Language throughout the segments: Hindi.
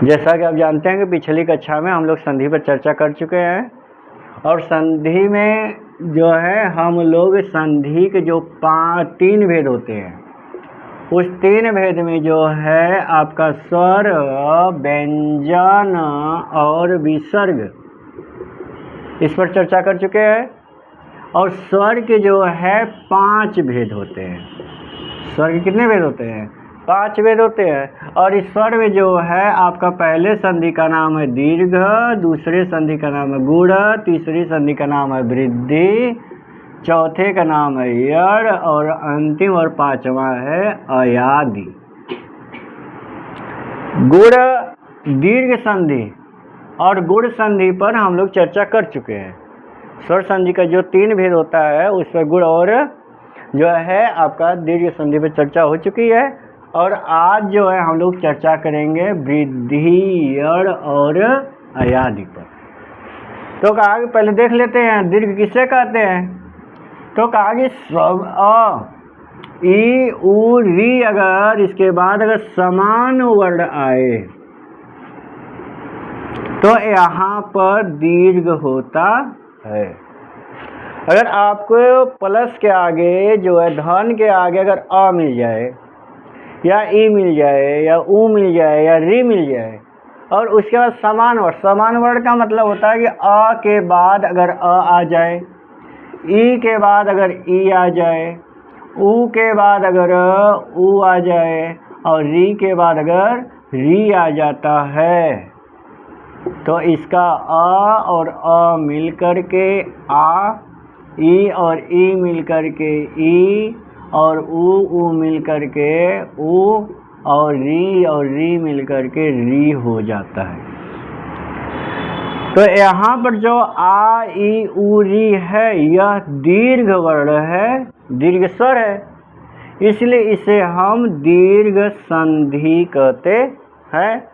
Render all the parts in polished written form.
जैसा कि आप जानते हैं कि पिछली कक्षा में हम लोग संधि पर चर्चा कर चुके हैं और संधि में जो है हम लोग संधि के जो 3 भेद होते हैं उस 3 भेद में जो है आपका स्वर, व्यंजन और विसर्ग, इस पर चर्चा कर चुके हैं। और स्वर के जो है 5 भेद होते हैं। स्वर के कितने भेद होते हैं? 5 भेद होते हैं। और इस स्वर में जो है आपका पहले संधि का नाम है दीर्घ, दूसरे संधि का नाम है गुण, तीसरी संधि का नाम है वृद्धि, चौथे का नाम है यड़ और अंतिम और 5वां है अयादि। गुण दीर्घ संधि और गुण संधि पर हम लोग चर्चा कर चुके हैं। स्वर संधि का जो 3 भेद होता है उस पर गुण और जो है आपका दीर्घ संधि पर चर्चा हो चुकी है। और आज जो है हम लोग चर्चा करेंगे वृद्धि, यड़ और अयादि पर। तो कहा कि पहले देख लेते हैं दीर्घ किसे कहते हैं। तो कहा कि ई उ री अगर इसके बाद अगर समान वर्ण आए तो यहाँ पर दीर्घ होता है। अगर आपको प्लस के आगे जो है धन के आगे अगर अ मिल जाए या ई मिल जाए या ऊ मिल जाए या री मिल जाए और उसके बाद समान वर्ण का मतलब होता है कि अ के बाद अगर अ आ जाए, ई के बाद अगर ई आ जाए, ऊ के बाद अगर ऊ आ जाए और री के बाद अगर री आ जाता है तो इसका अ और अ मिल कर के आ, ई और ई मिल कर के ई और ऊ मिल कर के ऊ और री मिल कर के री हो जाता है। तो यहाँ पर जो आ, ई, ऊ, री है यह दीर्घ वर्ण है, दीर्घ स्वर है, इसलिए इसे हम दीर्घ संधि कहते हैं।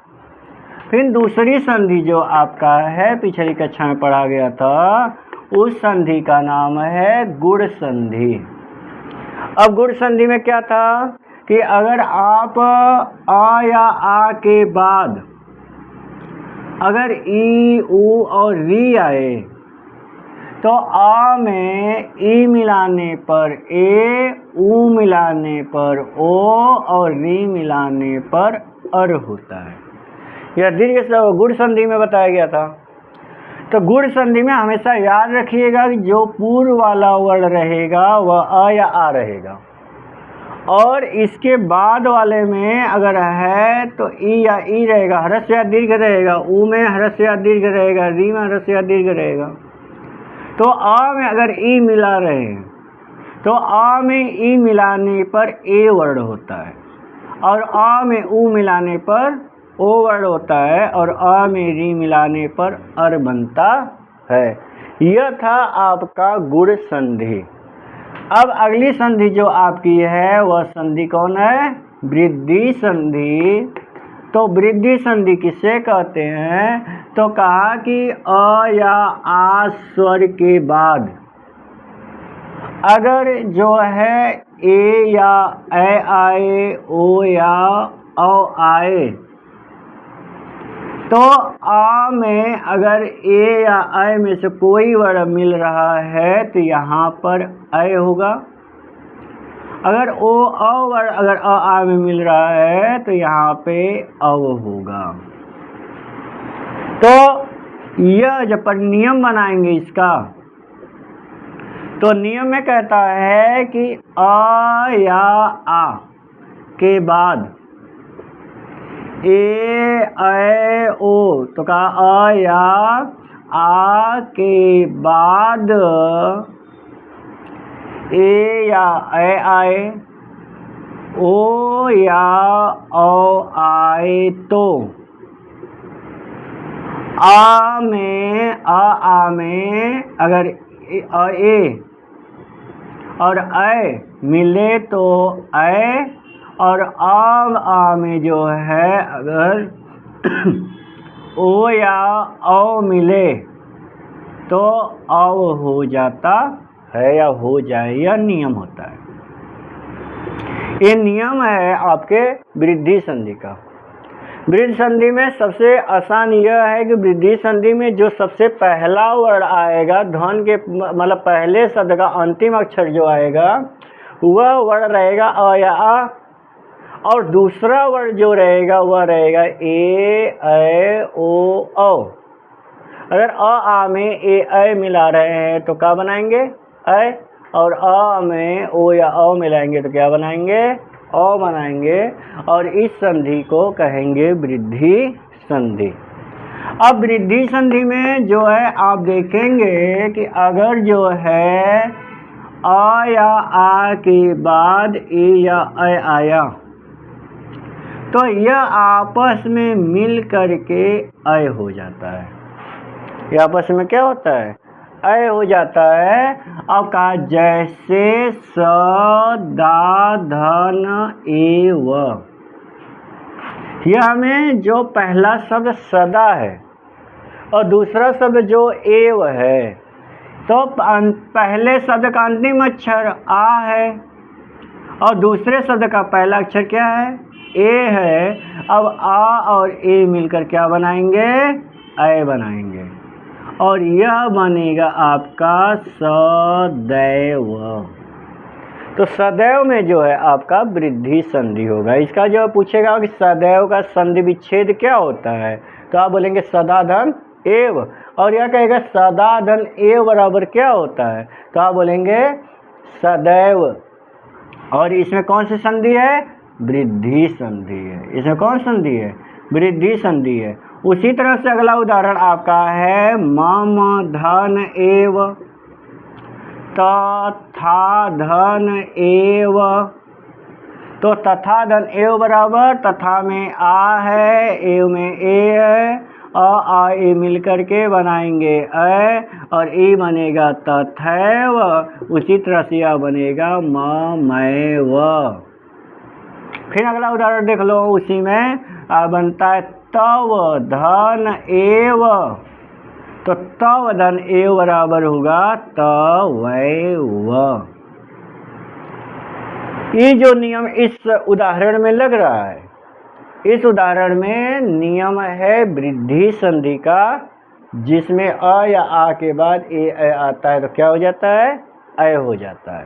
फिर दूसरी संधि जो आपका है पिछली कक्षा में पढ़ा गया था उस संधि का नाम है गुण संधि। अब गुण संधि में क्या था कि अगर आप आ या आ के बाद अगर ई, ऊ और री आए तो आ में ई मिलाने पर ए, ऊ मिलाने पर ओ और री मिलाने पर अर होता है। यह दीर्घ गुण संधि में बताया गया था। तो गुण संधि में हमेशा याद रखिएगा कि जो पूर्व वाला वर्ण रहेगा वह अ या आ रहेगा और इसके बाद वाले में अगर है तो ई या ई रहेगा, ह्रस्व या दीर्घ रहेगा, ऊ में ह्रस्व या दीर्घ रहेगा, री में ह्रस्व या दीर्घ रहेगा। तो अ में अगर ई मिला रहे हैं तो अ में ई मिलाने पर ए वर्ण होता है और अ में ऊ मिलाने पर ओ वर्ण होता है और अ में री मिलाने पर अर बनता है। यह था आपका गुण संधि। अब अगली संधि जो आपकी है वह संधि कौन है? वृद्धि संधि। तो वृद्धि संधि किसे कहते हैं? तो कहा कि अ या आ स्वर के बाद अगर जो है ए या ए आए, ओ या औ आए तो आ में अगर ए या ऐ में से कोई वर्ण मिल रहा है तो यहाँ पर ऐ होगा। अगर ओ अ वर्ण अगर अ आ में मिल रहा है तो यहाँ पे अव होगा। तो यह जब पर नियम बनाएंगे इसका तो नियम में कहता है कि अ या आ के बाद ए, ऐ, ओ तो कहा अ या आ के बाद ए या ऐ आए, ओ या औ आए तो आ में अगर ए और ऐ मिले तो ऐ और आ में जो है अगर ओ या औ मिले तो औ हो जाता है या हो जाए, यह नियम होता है। ये नियम है आपके वृद्धि संधि का। वृद्धि संधि में सबसे आसान यह है कि वृद्धि संधि में जो सबसे पहला वर्ण आएगा धन के मतलब पहले शब्द का अंतिम अक्षर जो आएगा वह वर्ण रहेगा अ या आ, और दूसरा वर्ण जो रहेगा वह रहेगा ए ओ औ। अगर अ आ में ए मिला रहे हैं तो क्या बनाएंगे ऐ, और अ में ओ या औ मिलाएंगे तो क्या बनाएंगे औ बनाएंगे, और इस संधि को कहेंगे वृद्धि संधि। अब वृद्धि संधि में जो है आप देखेंगे कि अगर जो है अ या आ के बाद ए या ऐ आया तो यह आपस में मिल करके ऐ हो जाता है। यह आपस में क्या होता है ऐ हो जाता है। अब कहा जैसे स दा धन ए व, यह में जो पहला शब्द सदा है और दूसरा शब्द जो एव है तो पहले शब्द का अंतिम अक्षर आ है और दूसरे शब्द का पहला अक्षर क्या है ए है। अब आ और ए मिलकर क्या बनाएंगे ऐ बनाएंगे, और यह बनेगा आपका सदैव। तो सदैव में जो है आपका वृद्धि संधि होगा। इसका जो पूछेगा कि सदैव का संधि विच्छेद क्या होता है तो आप बोलेंगे सदा धन एव, और यह कहेगा सदा धन एव बराबर क्या होता है तो आप बोलेंगे सदैव। और इसमें कौन सी संधि है वृद्धि संधि है। इसमें कौन संधि है वृद्धि संधि है। उसी तरह से अगला उदाहरण आपका है मम धन एव तथा धन एव। तो तथा धन एव बराबर तथा में आ है एव में ए है आ ए मिल करके बनाएंगे ऐ, और ए बनेगा तथैव। उसी तरह से यह बनेगा मैं व। फिर अगला उदाहरण देख लो, उसी में बनता है तव धन एव। तो तव धन एव बराबर होगा तवैव। ये जो नियम इस उदाहरण में लग रहा है, इस उदाहरण में नियम है वृद्धि संधि का, जिसमें अ या आ के बाद ए आता है तो क्या हो जाता है ऐ हो जाता है।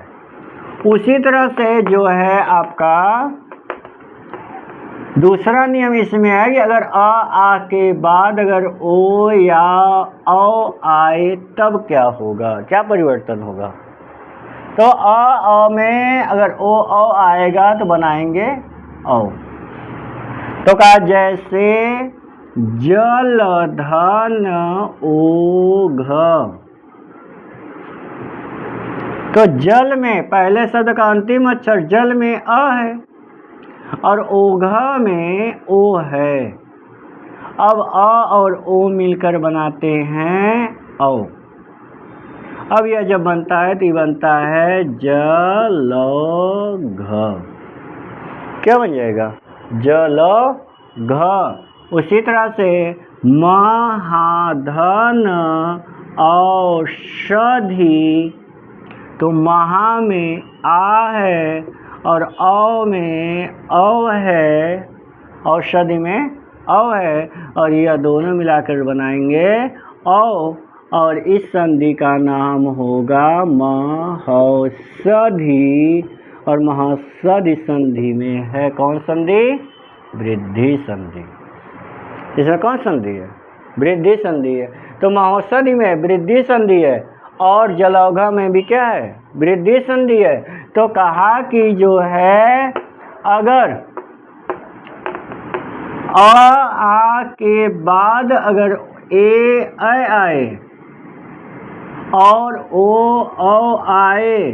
उसी तरह से जो है आपका दूसरा नियम इसमें है कि अगर आ के बाद अगर ओ या औ आए तब क्या होगा, क्या परिवर्तन होगा। तो अ में अगर ओ औ आएगा तो बनाएंगे औ। तो कहा जैसे जल धन ओघ। तो जल में पहले शब्द का अंतिम अक्षर जल में अ है और ओघ में ओ है। अब अ और ओ मिलकर बनाते हैं औ। अब यह जब बनता है तो ये बनता है जलघ। क्या बन जाएगा जलघ। उसी तरह से महाधन औषधि। तो महा में आ है और औ में औ है, औषधि में औ है, और यह दोनों मिलाकर बनाएंगे औ, और इस संधि का नाम होगा महौषधि। और महौषधि संधि में है कौन संधि वृद्धि संधि। इसमें कौन संधि है वृद्धि संधि है। तो महौषधि में वृद्धि संधि है और जलौघ में भी क्या है वृद्धि संधि है। तो कहा कि जो है अगर आ के बाद अगर ए आए और ओ आए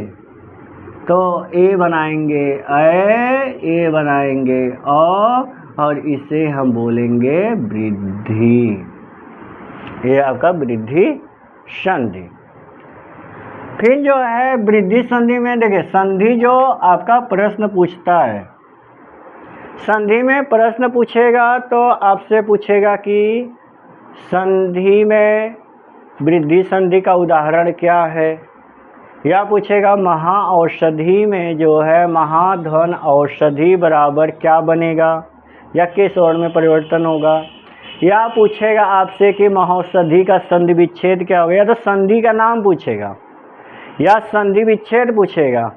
तो ए बनाएंगे ए बनाएंगे और इसे हम बोलेंगे वृद्धि। ये आपका वृद्धि संधि। फिर जो है वृद्धि संधि में देखिए संधि जो आपका प्रश्न पूछता है, संधि में प्रश्न पूछेगा तो आपसे पूछेगा कि संधि में वृद्धि संधि का उदाहरण क्या है, या पूछेगा महाऔषधि में जो है महाधन औषधि बराबर क्या बनेगा, या किस वर्ण में परिवर्तन होगा। या पूछेगा आपसे कि महौषधि का संधि विच्छेद क्या होगा, या तो संधि का नाम पूछेगा या संधि विच्छेद पूछेगा,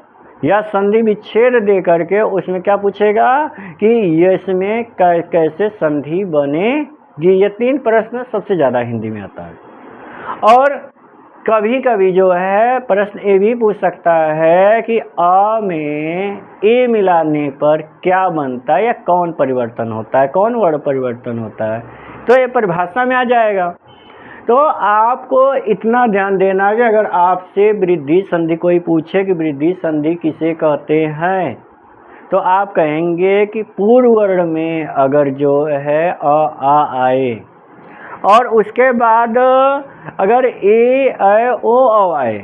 या संधि विच्छेद दे करके उसमें क्या पूछेगा कि इसमें कैसे संधि बनेगी। ये 3 प्रश्न सबसे ज़्यादा हिंदी में आता है। और कभी कभी जो है प्रश्न ये भी पूछ सकता है कि अ में ए मिलाने पर क्या बनता है, या कौन परिवर्तन होता है, कौन वर्ण परिवर्तन होता है, तो ये परिभाषा में आ जाएगा। तो आपको इतना ध्यान देना कि अगर आपसे वृद्धि संधि कोई पूछे कि वृद्धि संधि किसे कहते हैं, तो आप कहेंगे कि पूर्व वर्ण में अगर जो है अ आ आए और उसके बाद अगर ए ऐ ओ औ आए,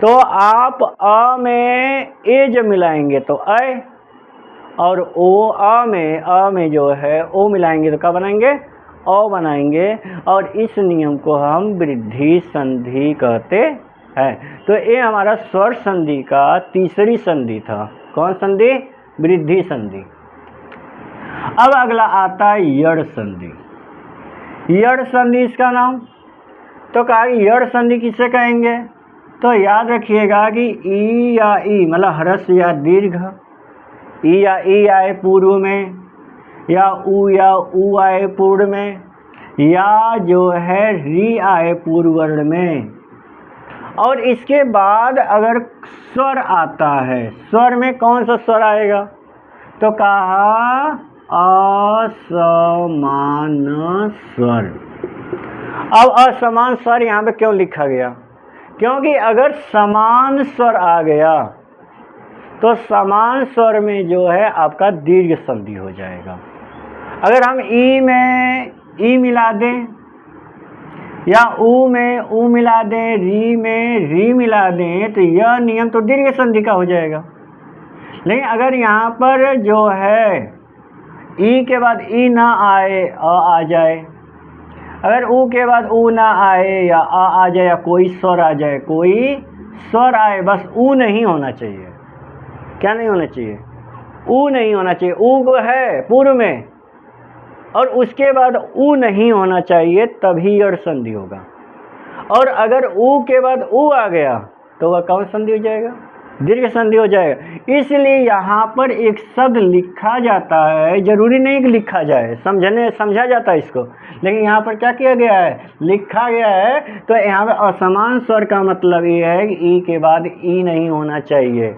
तो आप अ में ए जब मिलाएंगे तो ऐ, और अ में जो है ओ मिलाएंगे तो क्या बनाएंगे, औ बनाएंगे। और इस नियम को हम वृद्धि संधि कहते हैं। तो ये हमारा स्वर संधि का तीसरी संधि था। कौन संधि? वृद्धि संधि। अब अगला आता है यड़ संधि। यड़ संधि इसका नाम। तो कहा यड़ संधि किसे कहेंगे, तो याद रखिएगा कि ई या ई मतलब ह्रस्व या दीर्घ, ई या ई आए पूर्व में, या ऊ आए पूर्व में, या जो है री आए पूर्व वर्ण में, और इसके बाद अगर स्वर आता है, स्वर में कौन सा स्वर आएगा, तो कहा असमान स्वर। अब असमान स्वर यहाँ पे क्यों लिखा गया, क्योंकि अगर समान स्वर आ गया तो समान स्वर में जो है आपका दीर्घ संधि हो जाएगा। अगर हम ई में ई मिला दें, या ऊ में ऊ मिला दें, री में री मिला दें, तो यह नियम तो दीर्घ संधि का हो जाएगा। लेकिन अगर यहाँ पर जो है ई के बाद ई ना आए, आ जाए, अगर ऊ के बाद ऊ ना आए या आ जाए, या कोई स्वर आ जाए, कोई स्वर आए, बस ऊ नहीं होना चाहिए। क्या नहीं होना चाहिए? ऊ नहीं होना चाहिए। ऊ है पूर्व में और उसके बाद ऊ नहीं होना चाहिए, तभी यड़ संधि होगा। और अगर ऊ के बाद ऊ आ गया तो वह कौन संधि हो जाएगा? दीर्घ संधि हो जाएगा। इसलिए यहाँ पर एक शब्द लिखा जाता है, जरूरी नहीं कि लिखा जाए, समझा जाता है इसको, लेकिन यहाँ पर क्या किया गया है, लिखा गया है। तो यहाँ पे असमान स्वर का मतलब ये है कि ई के बाद ई नहीं होना चाहिए,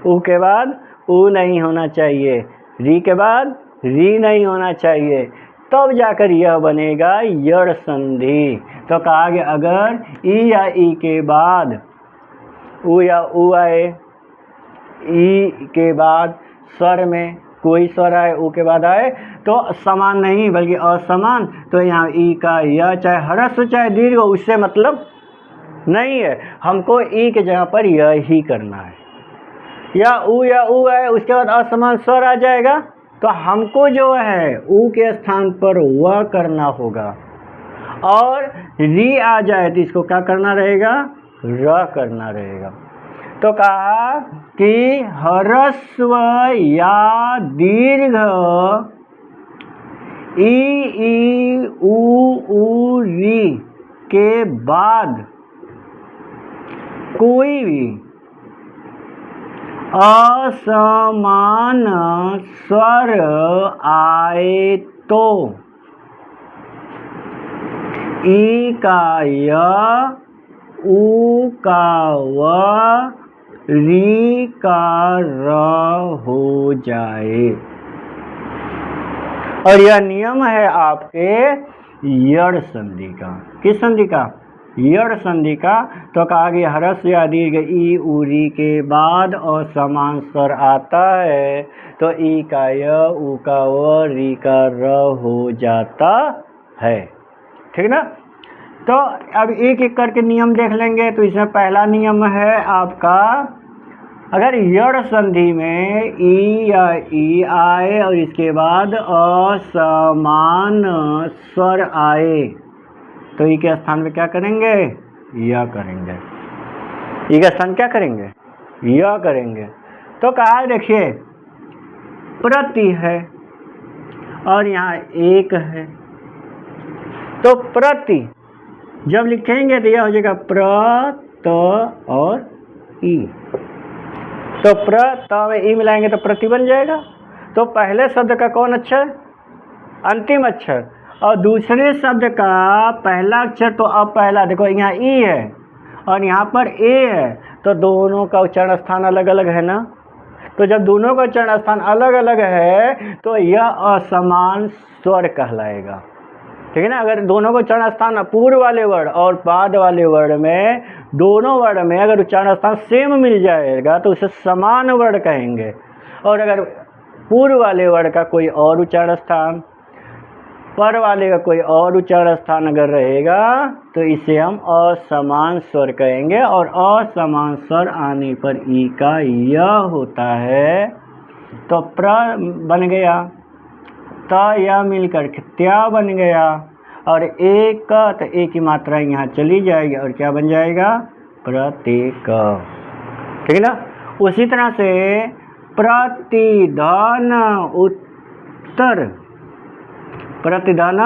ऊ के बाद ऊ नहीं होना चाहिए, री के बाद री नहीं होना चाहिए, तब जाकर यह बनेगा यड़ संधि। तो कहा गया अगर ई या ई के बाद ऊ या ऊ आए, ई के बाद स्वर में कोई स्वर आए, ऊ के बाद आए, तो समान नहीं बल्कि असमान, तो यहाँ ई का यह चाहे ह्रस्व चाहे दीर्घ उससे मतलब नहीं है। हमको ई के जगह पर यह ही करना है। या ऊ आए उसके बाद असमान स्वर आ जाएगा, तो हमको जो है ऊ के स्थान पर वह करना होगा। और री आ जाए तो इसको क्या करना रहेगा, र करना रहेगा। तो कहा कि ह्रस्व या दीर्घ ई ऊ री के बाद कोई भी असमान स्वर आए तो ई का य, ऊ का व, री का र हो जाए। और यह नियम है आपके यड़ संधि का। किस संधि का? यड़ संधि का। तो कहा कि ह्रस्व या दीर्घ ई ऊ री के बाद असमान स्वर आता है तो ई का य, ऊ का व, री का र हो जाता है। ठीक ना? तो अब एक एक करके नियम देख लेंगे। तो इसमें पहला नियम है आपका, अगर यड़ संधि में ई या ई आए और इसके बाद असमान स्वर आए तो ई के स्थान में क्या करेंगे, या करेंगे। ई का स्थान क्या करेंगे, या करेंगे। तो कहा देखिए प्रति है और यहाँ एक है, तो प्रति जब लिखेंगे तो यह हो जाएगा प्र त और ई। तो प्र त में ई मिलाएंगे तो प्रति बन जाएगा। तो पहले शब्द का कौन अक्षर? अंतिम अक्षर। और दूसरे शब्द का पहला अक्षर, तो अब पहला देखो यहाँ ई है और यहाँ पर ए है, तो दोनों का उच्चारण स्थान अलग अलग है ना। तो जब दोनों का उच्चारण स्थान अलग अलग है तो यह असमान स्वर कहलाएगा, ठीक है ना। अगर दोनों का उच्चारण स्थान पूर्व वाले वर्ण और बाद वाले वर्ण में, दोनों वर्ण में अगर उच्चारण स्थान सेम मिल जाएगा तो उसे समान वर्ण कहेंगे। और अगर पूर्व वाले वर्ण का कोई और उच्चारण स्थान, पर वाले का कोई और उच्चारण स्थान अगर रहेगा तो इसे हम असमान स्वर कहेंगे। और असमान स्वर आने पर ई का य होता है, तो प्र बन गया, त या मिलकर त्या बन गया, और एक का, तो एक की मात्रा यहाँ चली जाएगी और क्या बन जाएगा? प्रत्येक, ठीक है ना। उसी तरह से प्रतिधन उत्तर, प्रतिधन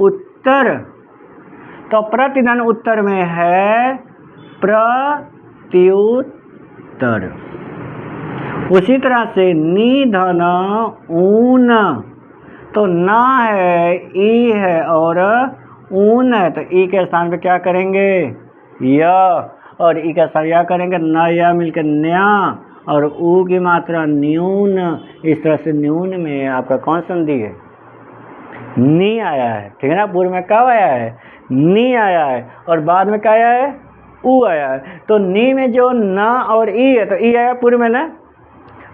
उत्तर, तो प्रतिधन उत्तर में है प्रत्युत्तर। उसी तरह से निधन ऊन, तो न है, ई है और ऊन है, तो ई के स्थान पे क्या करेंगे? य, और ई का स्थान या करेंगे न या मिलकर न्या, और ऊ की मात्रा न्यून। इस तरह से न्यून में आपका कौन संधि है? नी आया है, ठीक है ना। पूर्व में कब आया है? नी आया है, और बाद में क्या आया है? ऊ आया है। तो नी में जो न और ई है, तो ई आया पूर्व में ना,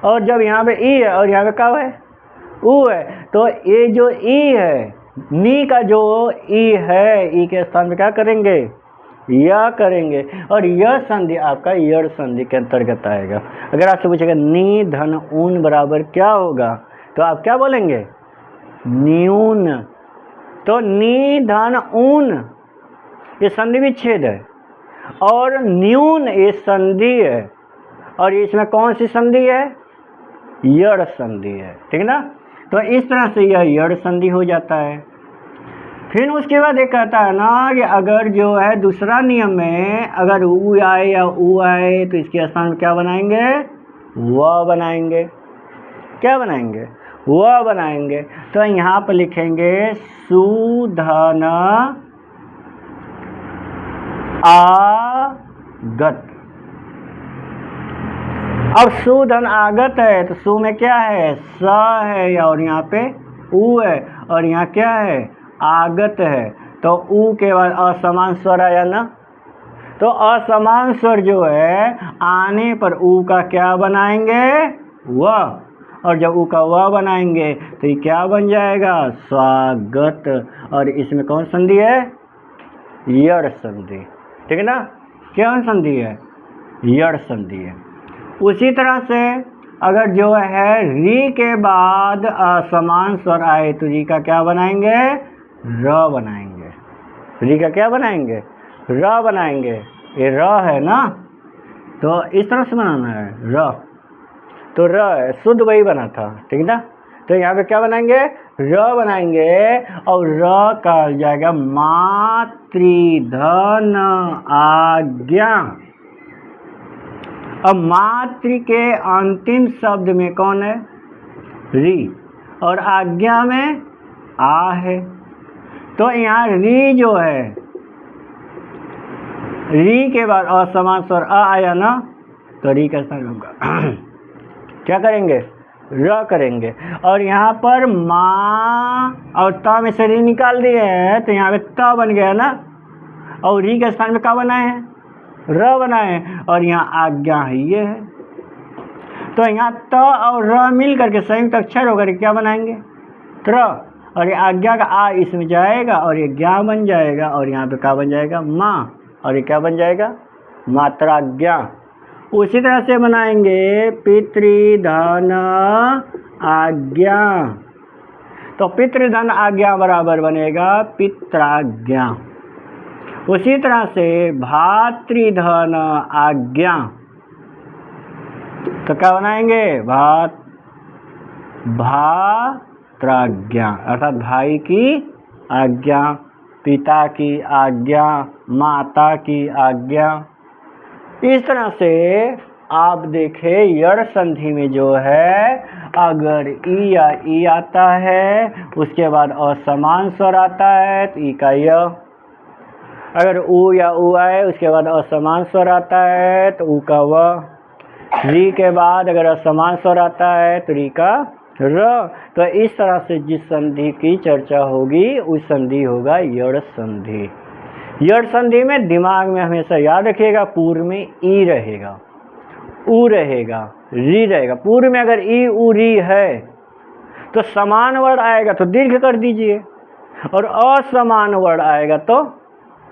और जब यहाँ पे ई है और यहाँ पे कब है? ऊ है, तो ये जो ई है, नी का जो ई है, ई के स्थान पे क्या करेंगे? या करेंगे, और यह संधि आपका यड़ संधि के अंतर्गत आएगा। अगर आपसे पूछेगा नी धन ऊन बराबर क्या होगा, तो आप क्या बोलेंगे? न्यून। तो नी धन ऊन ये संधि विच्छेद है, और न्यून ये संधि है, और इसमें कौन सी संधि है? यड़ संधि है, ठीक है ना। तो इस तरह से यह यड़ संधि हो जाता है। फिर उसके बाद एक कहता है ना कि अगर जो है दूसरा नियम में अगर ऊ आए या ऊ आए तो इसके स्थान में क्या बनाएंगे? व बनाएंगे। क्या बनाएंगे? व बनाएंगे। तो यहाँ पर लिखेंगे सुधन आगत। अब सुधन आगत है, तो सु में क्या है? स है, और यहाँ पे ऊ है, और यहाँ क्या है? आगत है। तो ऊ के बाद असमान स्वर आया ना, तो असमान स्वर जो है आने पर ऊ का क्या बनाएंगे? व, और जब ऊ का व बनाएंगे तो ये क्या बन जाएगा? स्वागत। और इसमें कौन संधि है? यड़ संधि, ठीक है ना। क्या संधि है? यड़ संधि है। उसी तरह से अगर जो है री के बाद असमान स्वर आए तो री का क्या बनाएंगे? र बनाएंगे। री का क्या बनाएंगे? र बनाएंगे। ये र है ना, तो इस तरह से बनाना है र, तो र है, शुद्ध वही बना था, ठीक है ना। तो यहाँ पे क्या बनाएंगे? र बनाएंगे, और र का जाएगा मातृधन आज्ञा। अब मातृ के अंतिम शब्द में कौन है? री, और आज्ञा में आ है। तो यहाँ री जो है, री के बाद असमान स्वर आ आया ना, तो री का स्थान होगा क्या करेंगे? र करेंगे। और यहाँ पर माँ और ता में से री निकाल दिए हैं, तो यहाँ पे त बन गया ना, और री के स्थान में क्या बनाए हैं? र बनाए हैं, और यहाँ आज्ञा है, ये है। तो यहाँ त और र मिल करके संयुक्त अक्षर होकर क्या बनाएंगे? त्र, और ये आज्ञा का आ इसमें जाएगा और ये ज्ञा बन जाएगा, और यहाँ पे क्या बन जाएगा? माँ, और ये क्या बन जाएगा? मात्राज्ञा। उसी तरह से बनाएंगे पितृधन आज्ञा, तो पितृधन आज्ञा बराबर बनेगा पित्राज्ञा। उसी तरह से भातृधन आज्ञा, तो क्या बनाएंगे? भात्राज्ञा अर्थात भाई की आज्ञा, पिता की आज्ञा, माता की आज्ञा। इस तरह से आप देखें यड़ संधि में जो है अगर ई या ई आता है उसके बाद असमान स्वर आता है तो ई का य, अगर ऊ या ऊ आए उसके बाद असमान स्वर आता है तो ऊ का व, री के बाद अगर असमान स्वर आता है तो री का र। तो इस तरह से जिस संधि की चर्चा होगी उस संधि होगा यड़ संधि। यड़ संधि में दिमाग में हमेशा याद रखिएगा पूर्व में ई रहेगा, ऊ रहेगा, री रहेगा। पूर्व में अगर ई ऊ री है तो समान वर्ण आएगा तो दीर्घ कर दीजिए, और असमान वर्ण आएगा तो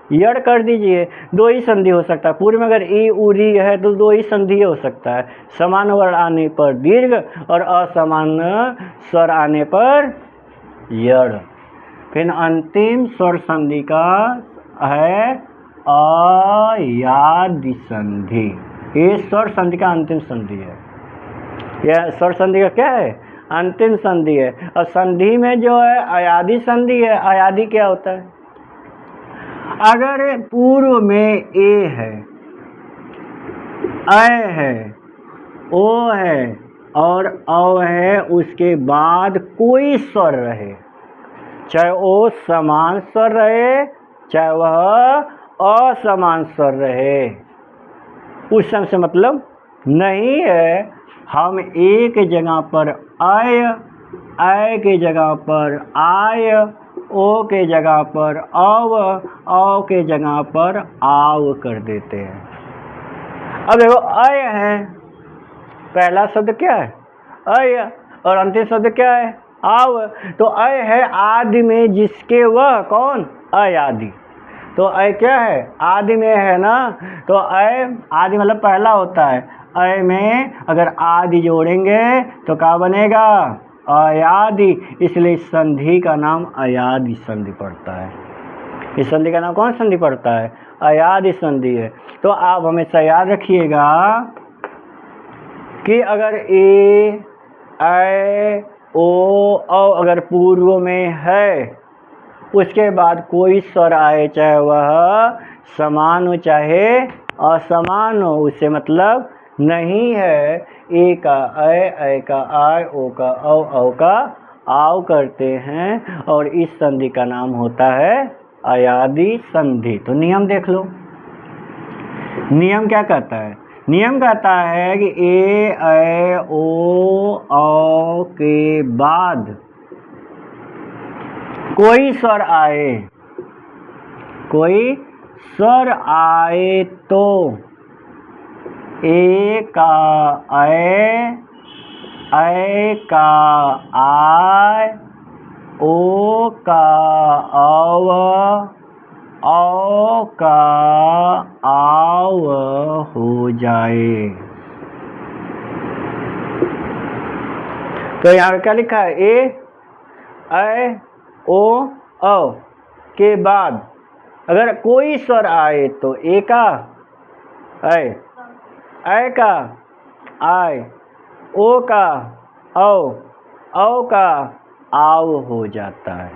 यड़ कर दीजिए। दो ही संधि हो सकता है। पूर्व में अगर ई ऊ री है तो दो ही संधि हो सकता है, समान वर्ण आने पर दीर्घ और असमान स्वर आने पर यड़। फिर अंतिम स्वर संधि का है अयादि संधि। ये स्वर संधि का अंतिम संधि है। यह स्वर संधि का क्या है? अंतिम संधि है। और संधि में जो है अयादि संधि है। अयादि क्या होता है? अगर पूर्व में ए है, अ है, ओ है और औ है, उसके बाद कोई स्वर रहे, चाहे वो समान स्वर रहे चाहे वह असमान स्वर रहे, उस समय से मतलब नहीं है। हम एक जगह पर आय के जगह पर आय, ओ के जगह पर औ के जगह पर आव कर देते हैं। अब देखो अय है, पहला शब्द क्या है? अय, और अंतिम शब्द क्या है? आव। तो अय है आदि में जिसके वह कौन? अयादि। तो अय क्या है? आदि में है ना। तो अय आदि मतलब पहला होता है। अय में अगर आदि जोड़ेंगे तो क्या बनेगा? अयादि। इसलिए इस संधि का नाम अयादि संधि पड़ता है। इस संधि का नाम कौन संधि पड़ता है? अयादि संधि है। तो आप हमेशा याद रखिएगा कि अगर ए, ऐ, ओ, अगर पूर्व में है, उसके बाद कोई स्वर आए, चाहे वह समान हो चाहे असमान हो, उससे मतलब नहीं है। ए का ऐ का आय, ओ का औ का आव करते हैं, और इस संधि का नाम होता है अयादि संधि। तो नियम देख लो। नियम क्या कहता है? नियम कहता है कि ए, ऐ, ओ, औ के बाद कोई स्वर आए, कोई स्वर आए तो ए का ऐ का आय, ओ का औ का आव हो जाए। तो यहाँ क्या लिखा है? ए, ऐ, ओ, औ के बाद अगर कोई स्वर आए तो ए का ऐ का आय, ओ का औ का आव हो जाता है।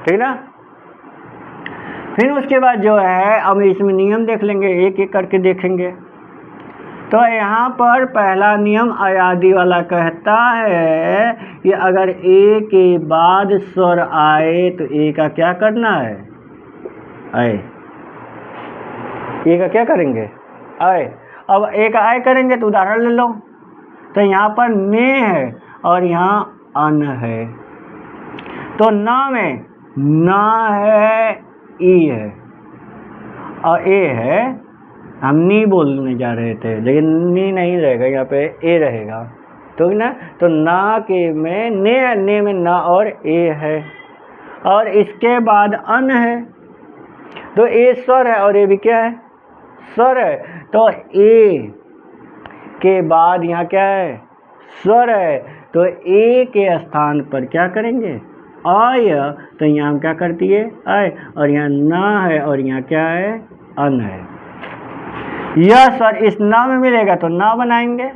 ठीक ना? फिर उसके बाद जो है अब इसमें नियम देख लेंगे, एक एक करके देखेंगे। तो यहाँ पर पहला नियम अयादि वाला कहता है कि अगर ए के बाद स्वर आए तो ए का क्या करना है? ऐ। ए का क्या करेंगे? ऐ। अब ए का ऐ करेंगे तो उदाहरण ले लो। तो यहाँ पर ने है और यहाँ अन है। तो न में न है, ई है और ए है। हम नी बोलने जा रहे थे लेकिन नी नहीं रहेगा, यहाँ पे ए रहेगा। तो ना, तो ना के में ने में ना और ए है, और इसके बाद अन है। तो ए स्वर है और ए भी क्या है? स्वर है। तो ए के बाद यहाँ क्या है? स्वर है। तो ए के स्थान पर क्या करेंगे? आय। तो यहाँ हम क्या करती है? आय। और यहाँ ना है और यहाँ क्या है? अन है। यह स्वर इस ना में मिलेगा तो ना बनाएंगे,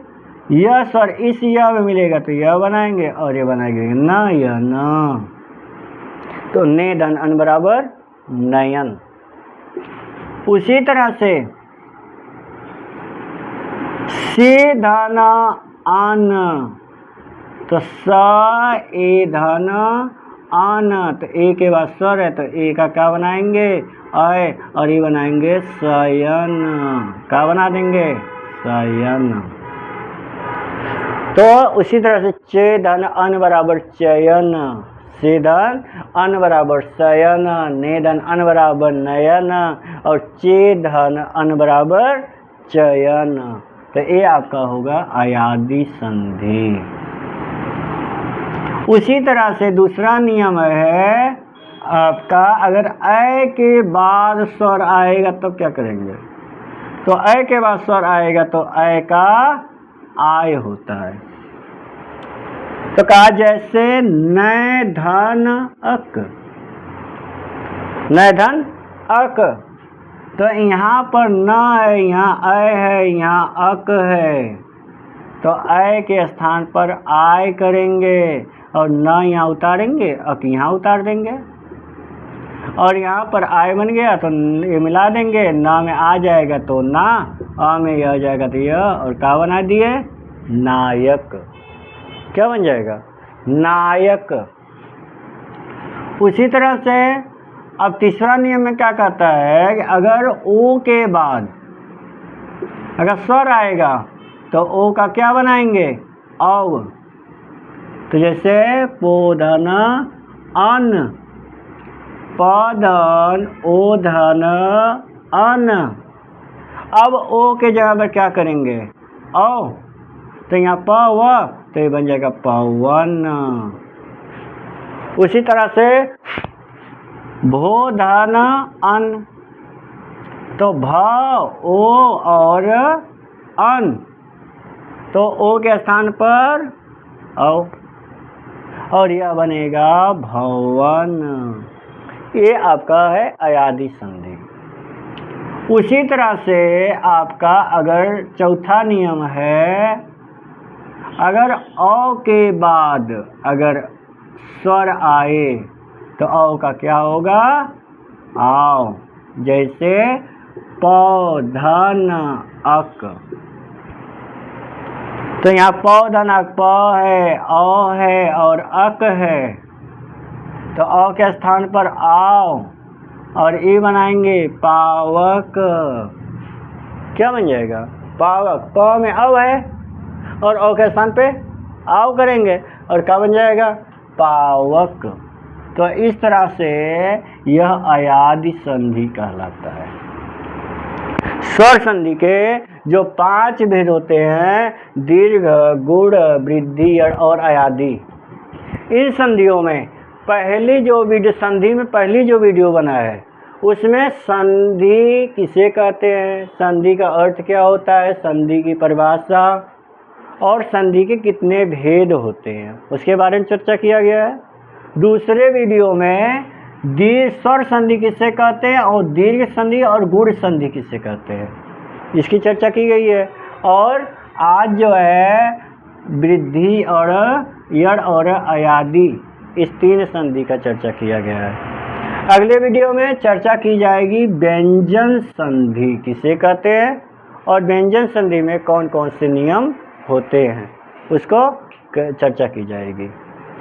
यह स्वर इस य में मिलेगा तो यह बनाएंगे और ये बनाएंगे न, यह न, तो ने धन अन बराबर नयन। उसी तरह से से धन आन, तो स ए धन आन, तो ए के बाद स्वर है तो ए का क्या बनाएंगे अय, और ये बनाएंगे शयन, क्या बना देंगे शयन। तो उसी तरह से चे धन अन बराबर चयन, से धन अन बराबर शयन, ने धन अन बराबर नयन, और चे धन अन बराबर चयन। तो ये आपका होगा अयादि संधि। उसी तरह से दूसरा नियम है आपका, अगर अ के बाद स्वर आएगा तब क्या करेंगे, तो अ के बाद स्वर आएगा तो अ का आय होता है। तो कहा जैसे न धन अक, न धन अक, तो यहाँ पर न है, यहाँ अ है, यहाँ अक है, तो अ के स्थान पर आय करेंगे और न यहाँ उतारेंगे, अक यहाँ उतार देंगे, और यहाँ पर आय बन गया तो ये मिला देंगे, न में आ जाएगा तो ना, अ में यह आ जाएगा तो यह, और क्या बना दिए नायक। क्या बन जाएगा नायक। उसी तरह से अब तीसरा नियम में क्या कहता है कि अगर ओ के बाद अगर स्वर आएगा तो ओ का क्या बनाएंगे औ, तो जैसे पोधन अन, पदन ओधन अन, अब ओ के जगह पर क्या करेंगे औ, तो यहाँ प व, तो ये बन जाएगा पवन। उसी तरह से भो धन अन, तो भ ओ और अन, तो ओ के स्थान पर औ, और यह बनेगा भवन। ये आपका है अयादि संधि। उसी तरह से आपका अगर चौथा नियम है, अगर औ के बाद अगर स्वर आए तो औ का क्या होगा आओ, जैसे पौधन अक, तो यहाँ पौधन अक प है, औ है और अक है, तो औ के स्थान पर आओ और ई बनाएंगे पावक। क्या बन जाएगा पावक, प में अव है और औ के स्थान पे आव करेंगे और क्या बन जाएगा पावक। तो इस तरह से यह अयादि संधि कहलाता है। स्वर संधि के जो 5 भेद होते हैं, दीर्घ, गुण, वृद्धि और अयादि, इन संधियों में पहली जो वीडियो बना है उसमें संधि किसे कहते हैं, संधि का अर्थ क्या होता है, संधि की परिभाषा और संधि के कितने भेद होते हैं उसके बारे में चर्चा किया गया है। दूसरे वीडियो में स्वर संधि किसे कहते हैं और दीर्घ संधि और गुण संधि किसे कहते हैं इसकी चर्चा की गई है। और आज जो है वृद्धि और यड़ और अयादि, इस 3 संधि का चर्चा किया गया है। अगले वीडियो में चर्चा की जाएगी व्यंजन संधि किसे कहते हैं और व्यंजन संधि में कौन कौन से नियम होते हैं, उसको चर्चा की जाएगी।